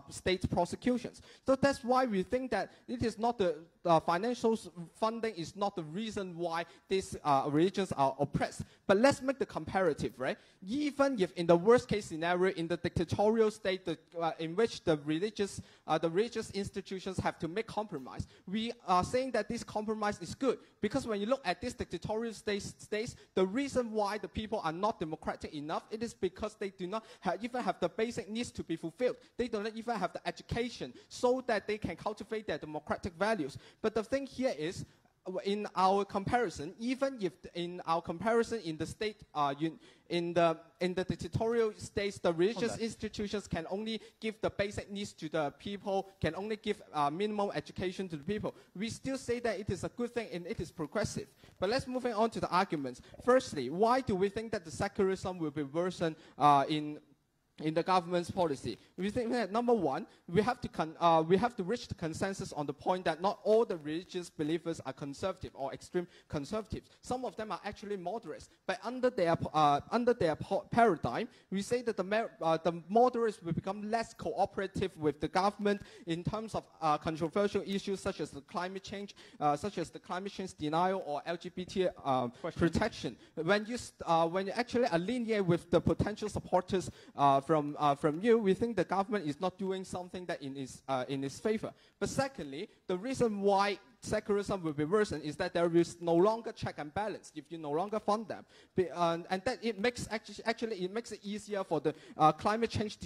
state prosecutions. So that's why we think that it is not the financial funding is not the reason why these religions are oppressed. But let's make the comparative, right? Even if in the worst case scenario, in the dictatorial state in which the religious institutions have to make compromise, we are saying that this compromise is good, because when you look at these dictatorial states, the reason why the people are not democratic enough, it is because they do not even have the basic needs to be fulfilled. They do not even have the education so that they can cultivate their democratic values. But the thing here is, in our comparison, even if in our comparison in the state, in the dictatorial states, the religious institutions can only give the basic needs to the people, can only give minimum education to the people. We still say that it is a good thing and it is progressive. But let's move on to the arguments. Firstly, why do we think that the secularism will be worsened in the government's policy? We think that number one, we have to reach the consensus on the point that not all the religious believers are conservative or extreme conservatives. Some of them are actually moderates. But under their paradigm, we say that the moderates will become less cooperative with the government in terms of controversial issues such as the climate change, denial, or LGBT protection. When you actually alienate with the potential supporters from you, we think the government is not doing something that in its favor. But secondly, the reason why secularism will be worsened is that there is no longer check and balance if you no longer fund them, and that it makes it easier for the climate change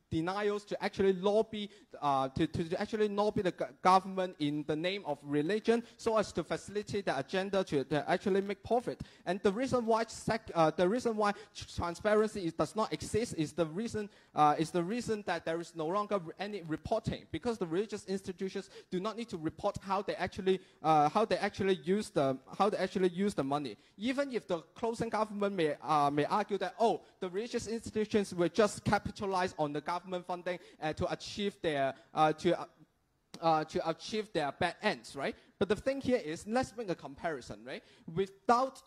denials to actually lobby the government in the name of religion, so as to facilitate the agenda to actually make profit. And the reason why transparency does not exist is the reason that there is no longer any reporting, because the religious institutions do not need to report how they actually use the money. Even if the closing government may argue that the religious institutions will just capitalize on the government funding to achieve their bad ends, right? But the thing here is, let's make a comparison, right? Without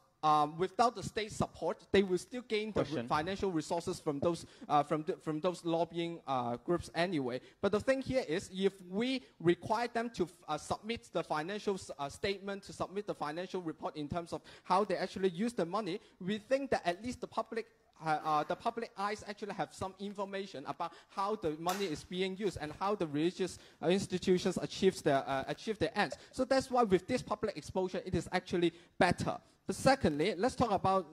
without the state support, they will still gain the financial resources from those from those lobbying groups anyway. But the thing here is, if we require them to submit the financial statement, to submit the financial report in terms of how they actually use the money, we think that at least the public eyes actually have some information about how the money is being used and how the religious institutions achieve their ends. So that's why with this public exposure, it is actually better. But secondly, let's talk about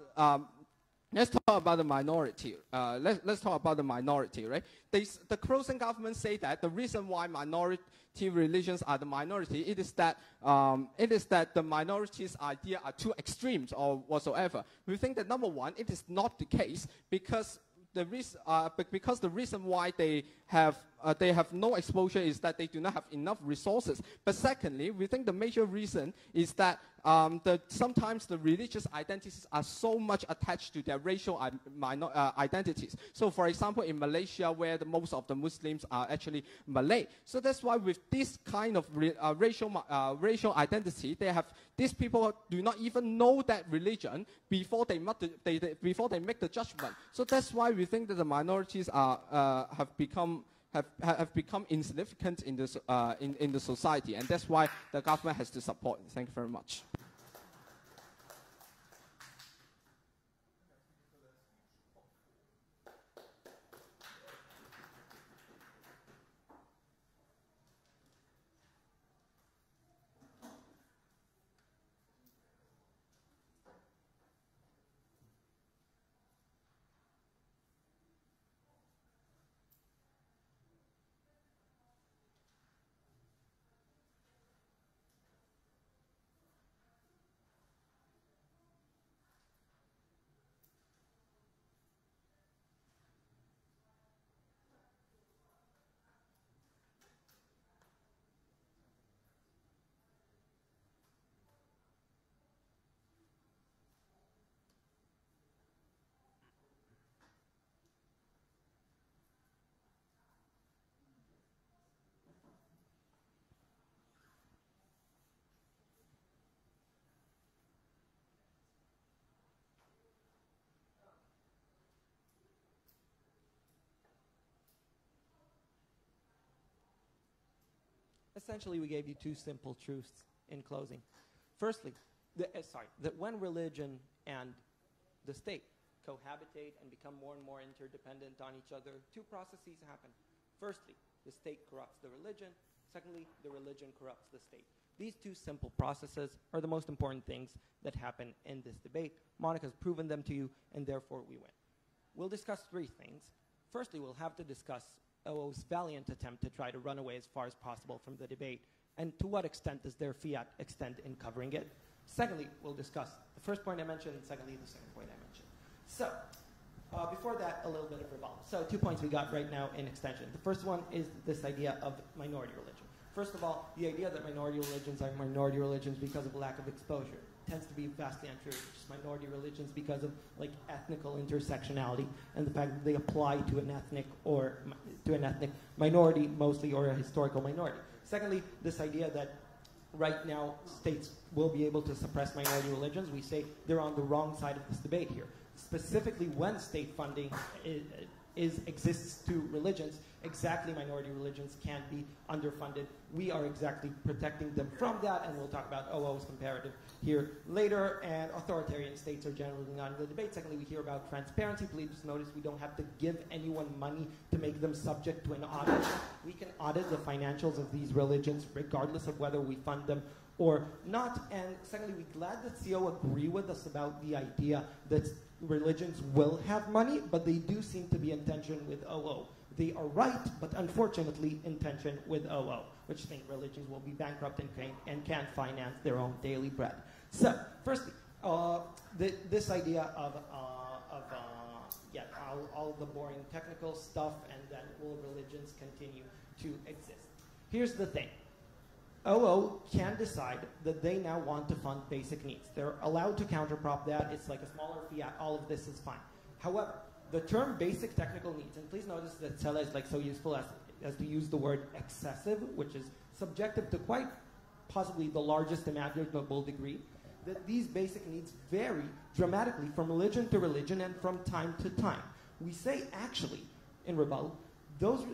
the minority. Let's talk about the minority, right? The closing government say that the reason why minority religions are the minority, it is that the minorities' idea are too extremes or whatsoever. We think that number one, it is not the case because the reason why they have no exposure is that they do not have enough resources. But secondly, we think the major reason is that sometimes the religious identities are so much attached to their racial identities. So for example, in Malaysia, where most of the Muslims are actually Malay. So that's why with this kind of racial identity, these people do not even know that religion before they make the judgment. So that's why we think that the minorities have become insignificant in the society, and that's why the government has to support. Thank you very much. Essentially, we gave you two simple truths in closing. Firstly, that when religion and the state cohabitate and become more and more interdependent on each other, two processes happen. Firstly, the state corrupts the religion. Secondly, the religion corrupts the state. These two simple processes are the most important things that happen in this debate. Monica's proven them to you, and therefore we win. We'll discuss three things. Firstly, we'll have to discuss OO's valiant attempt to try to run away as far as possible from the debate, and to what extent does their fiat extend in covering it. Secondly, we'll discuss the first point I mentioned, and secondly, the second point I mentioned. So, before that, a little bit of rebuttal. So, 2 points we got right now in extension. The first one is this idea of minority religion. First of all, the idea that minority religions are minority religions because of lack of exposure tends to be vastly untrue. It's just minority religions because of ethnical intersectionality and the fact that they apply to an ethnic minority mostly, or a historical minority. Secondly, this idea that right now states will be able to suppress minority religions, we say they're on the wrong side of this debate here. Specifically, when state funding exists to religions, exactly minority religions can't be underfunded. We are exactly protecting them from that, and we'll talk about OO's comparative here later, and authoritarian states are generally not in the debate. Secondly, we hear about transparency. Please notice we don't have to give anyone money to make them subject to an audit. We can audit the financials of these religions regardless of whether we fund them or not. And secondly, we're glad that CO agree with us about the idea that religions will have money, but they do seem to be in tension with OO. They are right, but unfortunately in tension with OO, which think religions will be bankrupt and can't finance their own daily bread. So, firstly, this idea of all the boring technical stuff, and then will religions continue to exist? Here's the thing. OO can decide that they now want to fund basic needs. They're allowed to counterprop that. It's like a smaller fiat. All of this is fine. However, the term basic technical needs, and please notice that Sella is so useful as to use the word excessive, which is subjective to quite possibly the largest imaginable degree. that these basic needs vary dramatically from religion to religion and from time to time. We say, actually, in rebuttal, those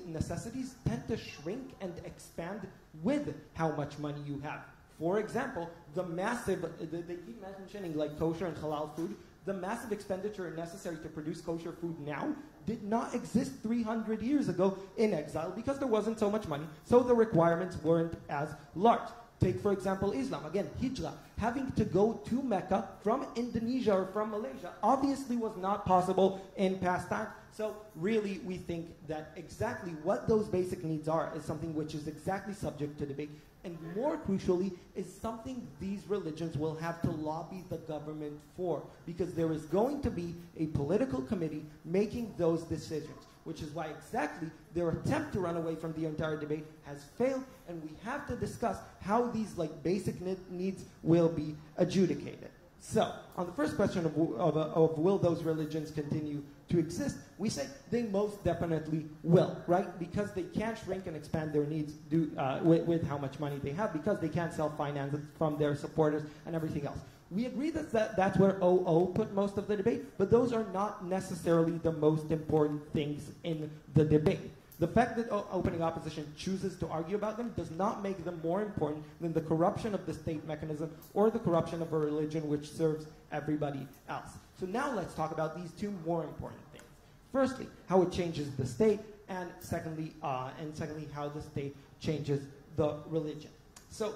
necessities tend to shrink and expand with how much money you have. For example, the massive, they keep mentioning like kosher and halal food, the massive expenditure necessary to produce kosher food now did not exist 300 years ago in exile because there wasn't so much money, so the requirements weren't as large. Take, for example, Islam. Again, hijrah. Having to go to Mecca from Indonesia or from Malaysia obviously was not possible in past times. So really, we think that exactly what those basic needs are is something which is exactly subject to debate. And more crucially, is something these religions will have to lobby the government for. Because there is going to be a political committee making those decisions. Which is why exactly their attempt to run away from the entire debate has failed, and we have to discuss how these basic needs will be adjudicated. So, on the first question of will those religions continue to exist, we say they most definitely will, right? Because they can't shrink and expand their needs with how much money they have, because they can't self-finance it from their supporters and everything else. We agree that that's where OO put most of the debate, but those are not necessarily the most important things in the debate. The fact that opening opposition chooses to argue about them does not make them more important than the corruption of the state mechanism or the corruption of a religion which serves everybody else. So now let's talk about these two more important things. Firstly, how it changes the state, and secondly, how the state changes the religion. So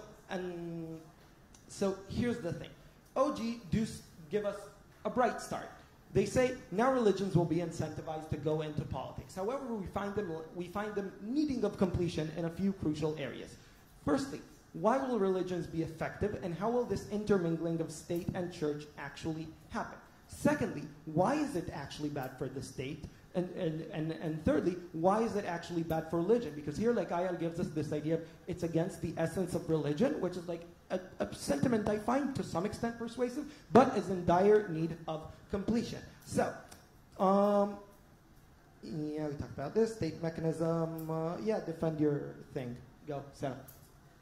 here's the thing. OG do give us a bright start. They say now religions will be incentivized to go into politics. However, we find them needing of completion in a few crucial areas. Firstly, why will religions be effective, and how will this intermingling of state and church actually happen? Secondly, why is it actually bad for the state? And thirdly, why is it actually bad for religion? Because here, Ayal gives us this idea of it's against the essence of religion, which is a sentiment I find to some extent persuasive, but is in dire need of completion. So, we talked about this, state mechanism, defend your thing. Go, Sella.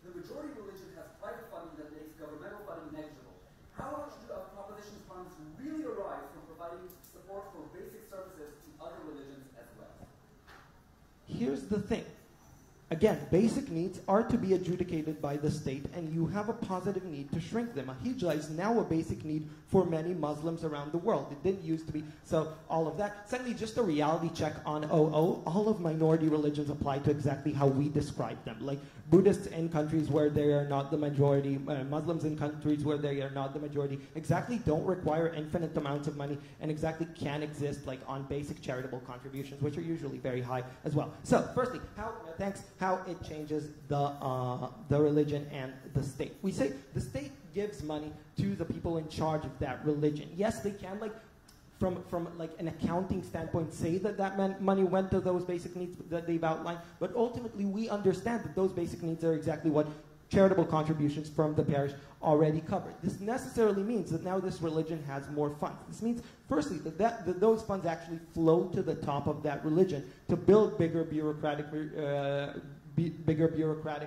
The majority religion has private funding that makes governmental funding negligible. How much do proposition's funds really arise from providing support for basic services to other religions as well? Here's the thing. Again, basic needs are to be adjudicated by the state, and you have a positive need to shrink them. A hijrah is now a basic need for many Muslims around the world. It didn't used to be. So all of that. Secondly, just a reality check on OO. All of minority religions apply to exactly how we describe them. Like Buddhists in countries where they are not the majority, Muslims in countries where they are not the majority, exactly don't require infinite amounts of money, and exactly can exist on basic charitable contributions, which are usually very high as well. So firstly, how it changes the religion and the state. We say the state gives money to the people in charge of that religion. Yes, they can, from an accounting standpoint, say that money went to those basic needs that they've outlined, but ultimately we understand that those basic needs are exactly what charitable contributions from the parish already covered. This necessarily means that now this religion has more funds. This means, firstly, that those funds actually flow to the top of that religion to build bigger bureaucratic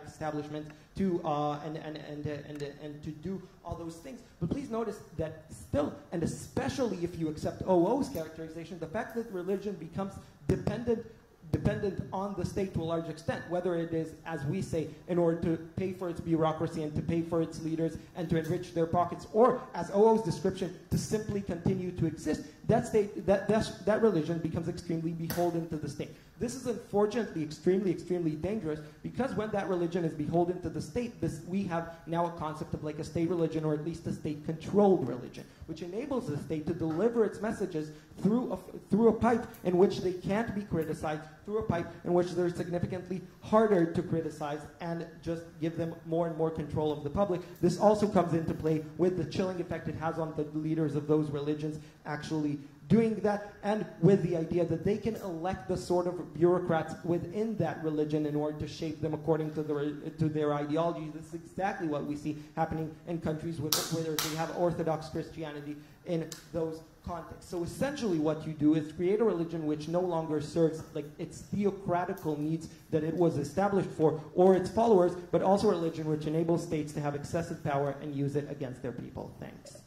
establishments to and to do all those things. But please notice that still, and especially if you accept OO's characterization, the fact that religion becomes dependent on the state to a large extent, whether it is, as we say, in order to pay for its bureaucracy and to pay for its leaders and to enrich their pockets, or, as OO's description, to simply continue to exist, that religion becomes extremely beholden to the state. This is unfortunately extremely, extremely dangerous, because when that religion is beholden to the state, we have now a concept of a state religion, or at least a state-controlled religion, which enables the state to deliver its messages through a pipe in which they can't be criticized, through a pipe in which they're significantly harder to criticize, and just give them more and more control of the public. This also comes into play with the chilling effect it has on the leaders of those religions actually doing that, and with the idea that they can elect the sort of bureaucrats within that religion in order to shape them according to their ideology. This is exactly what we see happening in countries where they have Orthodox Christianity in those contexts. So essentially what you do is create a religion which no longer serves like its theocratical needs that it was established for, or its followers, but also a religion which enables states to have excessive power and use it against their people. Thanks.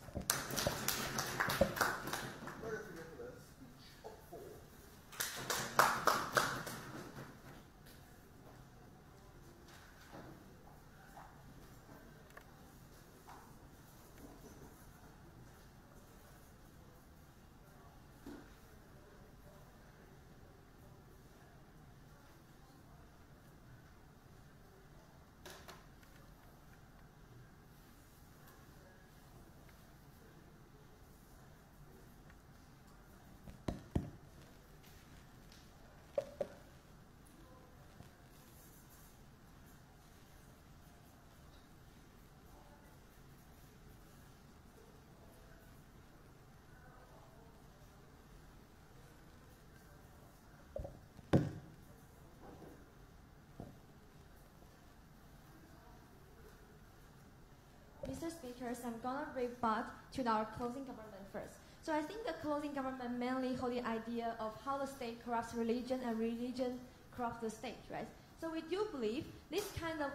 Mr. Speakers, I'm gonna rebut to our closing government first. So I think the closing government mainly hold the idea of how the state corrupts religion and religion corrupts the state, right? So we do believe this kind of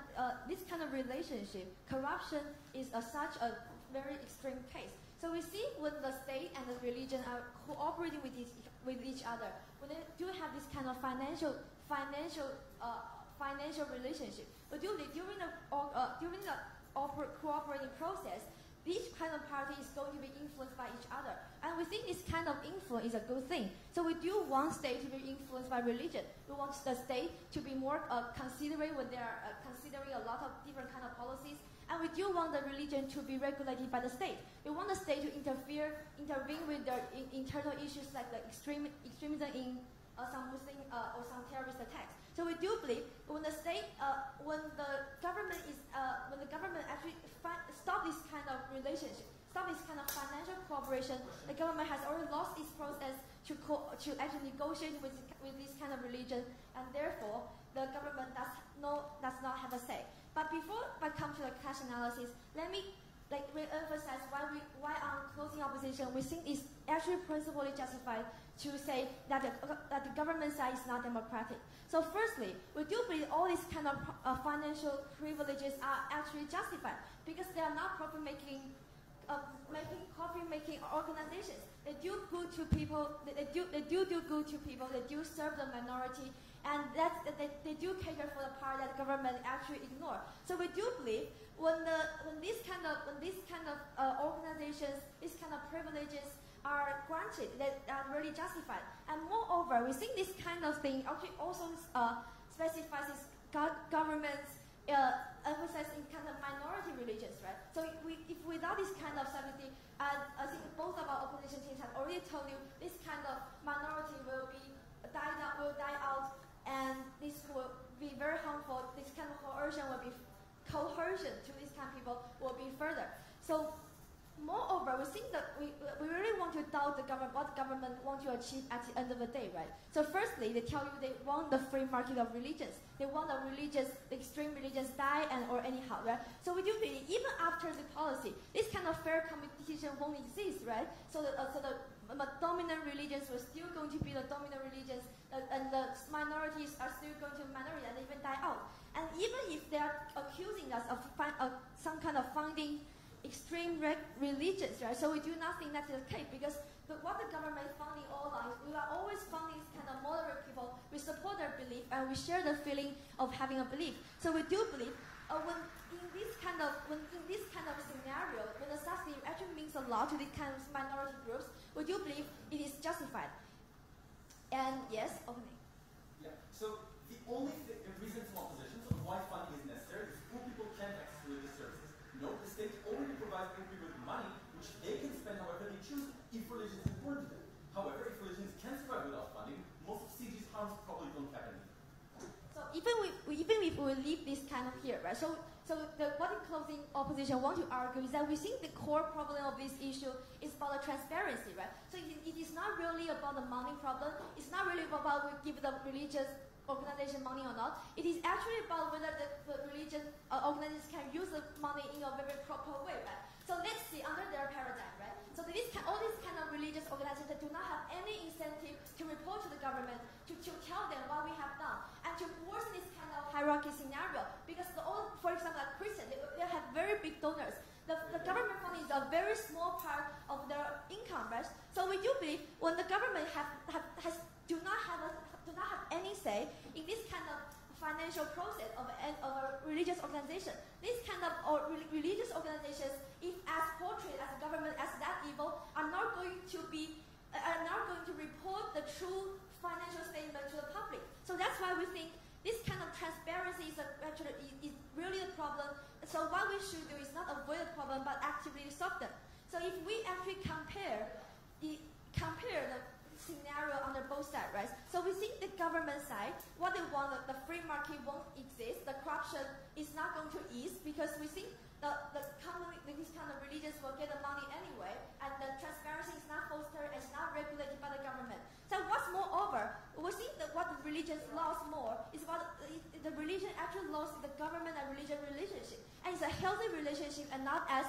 relationship, corruption is such a very extreme case. So we see when the state and the religion are cooperating with each other, when they do have this kind of financial relationship. But during the cooperating process, each kind of party is going to be influenced by each other. And we think this kind of influence is a good thing. So we do want state to be influenced by religion. We want the state to be more considerate when they are considering a lot of different kind of policies. And we do want the religion to be regulated by the state. We want the state to intervene with the internal issues like the extremism in some Muslim or some terrorist attacks. So we do believe when the state, when the government actually stop this kind of relationship, stop this kind of financial cooperation, the government has already lost its process to actually negotiate with this kind of religion, and therefore the government does not have a say. But before I come to the cash analysis, let me re-emphasize why on closing opposition we think it's actually principally justified to say that the government side is not democratic. So firstly, we do believe all these kind of financial privileges are actually justified because they are not profit-making organizations. They do good to people. They do good to people. They do serve the minority, and they do cater for the part that the government actually ignore. So we do believe when these kind of organizations, these kind of privileges are granted, that are really justified. And moreover, we think this kind of thing actually also specifies this government's emphasis in kind of minority religions, right? So if without this kind of subtlety, I think both of our opposition teams have already told you this kind of minority will die out, and this will be very harmful. This kind of coercion to these kind of people will be further. So moreover, we think that we really want to doubt what the government want to achieve at the end of the day, right? So firstly, they tell you they want the free market of religions. They want the extreme religions die or anyhow, right? So we do believe even after the policy, this kind of fair competition won't exist, right? So the dominant religions were still going to be the dominant religions, and the minorities are still going to be minority and even die out. And even if they are accusing us of some kind of funding extreme religions, right? So we do not think that's the case because what the government is funding all along, we are always funding kind of moderate people. We support their belief and we share the feeling of having a belief. So we do believe when in this kind of scenario, when the subsidy actually means a lot to these kind of minority groups, we do believe it is justified. And yes, okay. Yeah. So the only reason for opposition of why funding is necessary is poor people can't access religious services. No, the state already provides poor people with money, which they can spend however they choose if religion is important to them. However, if religions can survive without funding, most of CG's harms probably don't happen. So even if we leave this kind of here, right? So So what in closing opposition want to argue is that we think the core problem of this issue is about the transparency, right? So it is not really about the money problem. It's not really about we give the religious organization money or not. It is actually about whether the religious organizations can use the money in a very proper way, right? So let's see under their paradigm, right? So all these kind of religious organizations that do not have any incentive to report to the government, to tell them what we have done, and to worsen this kind of hierarchy scenario. Because for example, like Christians, they have very big donors. The government funding is a very small part of their income, right? So we do believe when the government do not have any say in this kind of financial process of a religious organization, these kind of religious organizations, if as portrayed as a government as that evil, are not going to report the true financial statement to the public. So that's why we think this kind of transparency is really a problem. So what we should do is not avoid the problem, but actively solve them. So if we actually compare the scenario under both sides, right? So we think the government side, what they want, the free market won't exist, the corruption is not going to ease, because we think these kind of religions will get the money anyway, and the transparency is not fostered and is not regulated by the government. So what's moreover, we think that what the religions lost more is what the religion actually lost the government and religion relationship. And it's a healthy relationship and not as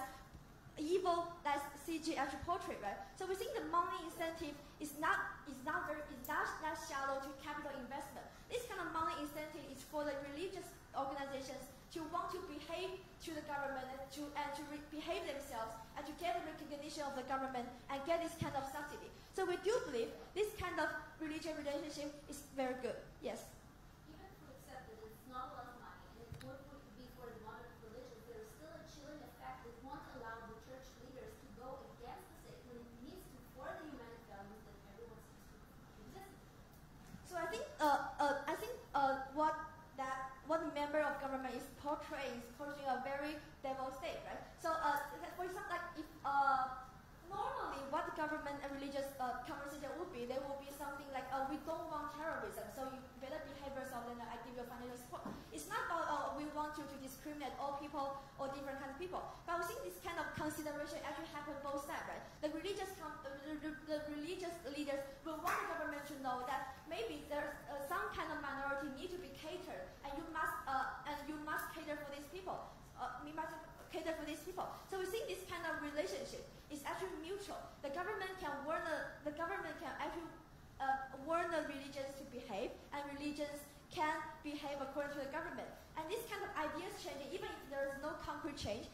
evil as CG actually portrayed, right? So we think the money incentive is not that shallow to capital investment. This kind of money incentive is for the religious organizations to want to behave to the government and to behave themselves and to get the recognition of the government and get this kind of subsidy. So we do believe this kind of religious relationship is very good. Yes. Even if we accept that it's not a lot of money and it would be for the moderate religions, there is still a chilling effect that won't allow the church leaders to go against the state when it needs to for the humanic values that everyone seems to exist. So I think what the member of government is portraying a very devil state, right? So for example, like if normally what the government and religious conversation would be, there will be something like, we don't want terrorism, so you better behave yourself, then I give you financial support. It's not about we want you to discriminate all people or different kinds of people. But we think this kind of consideration actually happens both sides, right? The religious leaders will want the government to know that maybe there's some kind of minority need to be catered, and you must cater for these people. We must cater for these people. So we think this kind of relationship is actually mutual. The government can warn warn the religions to behave, and religions can behave according to the government. And this kind of ideas changing, even if there is no concrete change,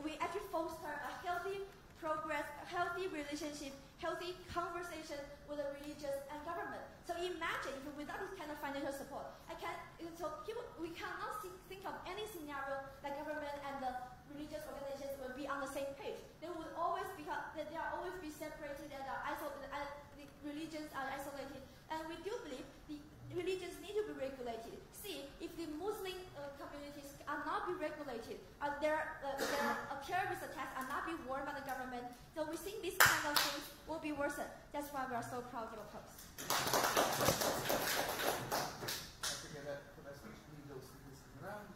we actually foster a healthy progress, a healthy relationship, healthy conversation with the religious and government. So imagine if without this kind of financial support, we cannot think of any scenario that government and the religious organizations will be on the same page. They will always be separated and the religions are isolated. And we do believe the religions need to be regulated. See, if the Muslim communities are not be regulated, their terrorist attacks are not be warned by the government, so we think these kind of things will be worsened. That's why we are so proud to oppose. I forget that for that speech, we need those around.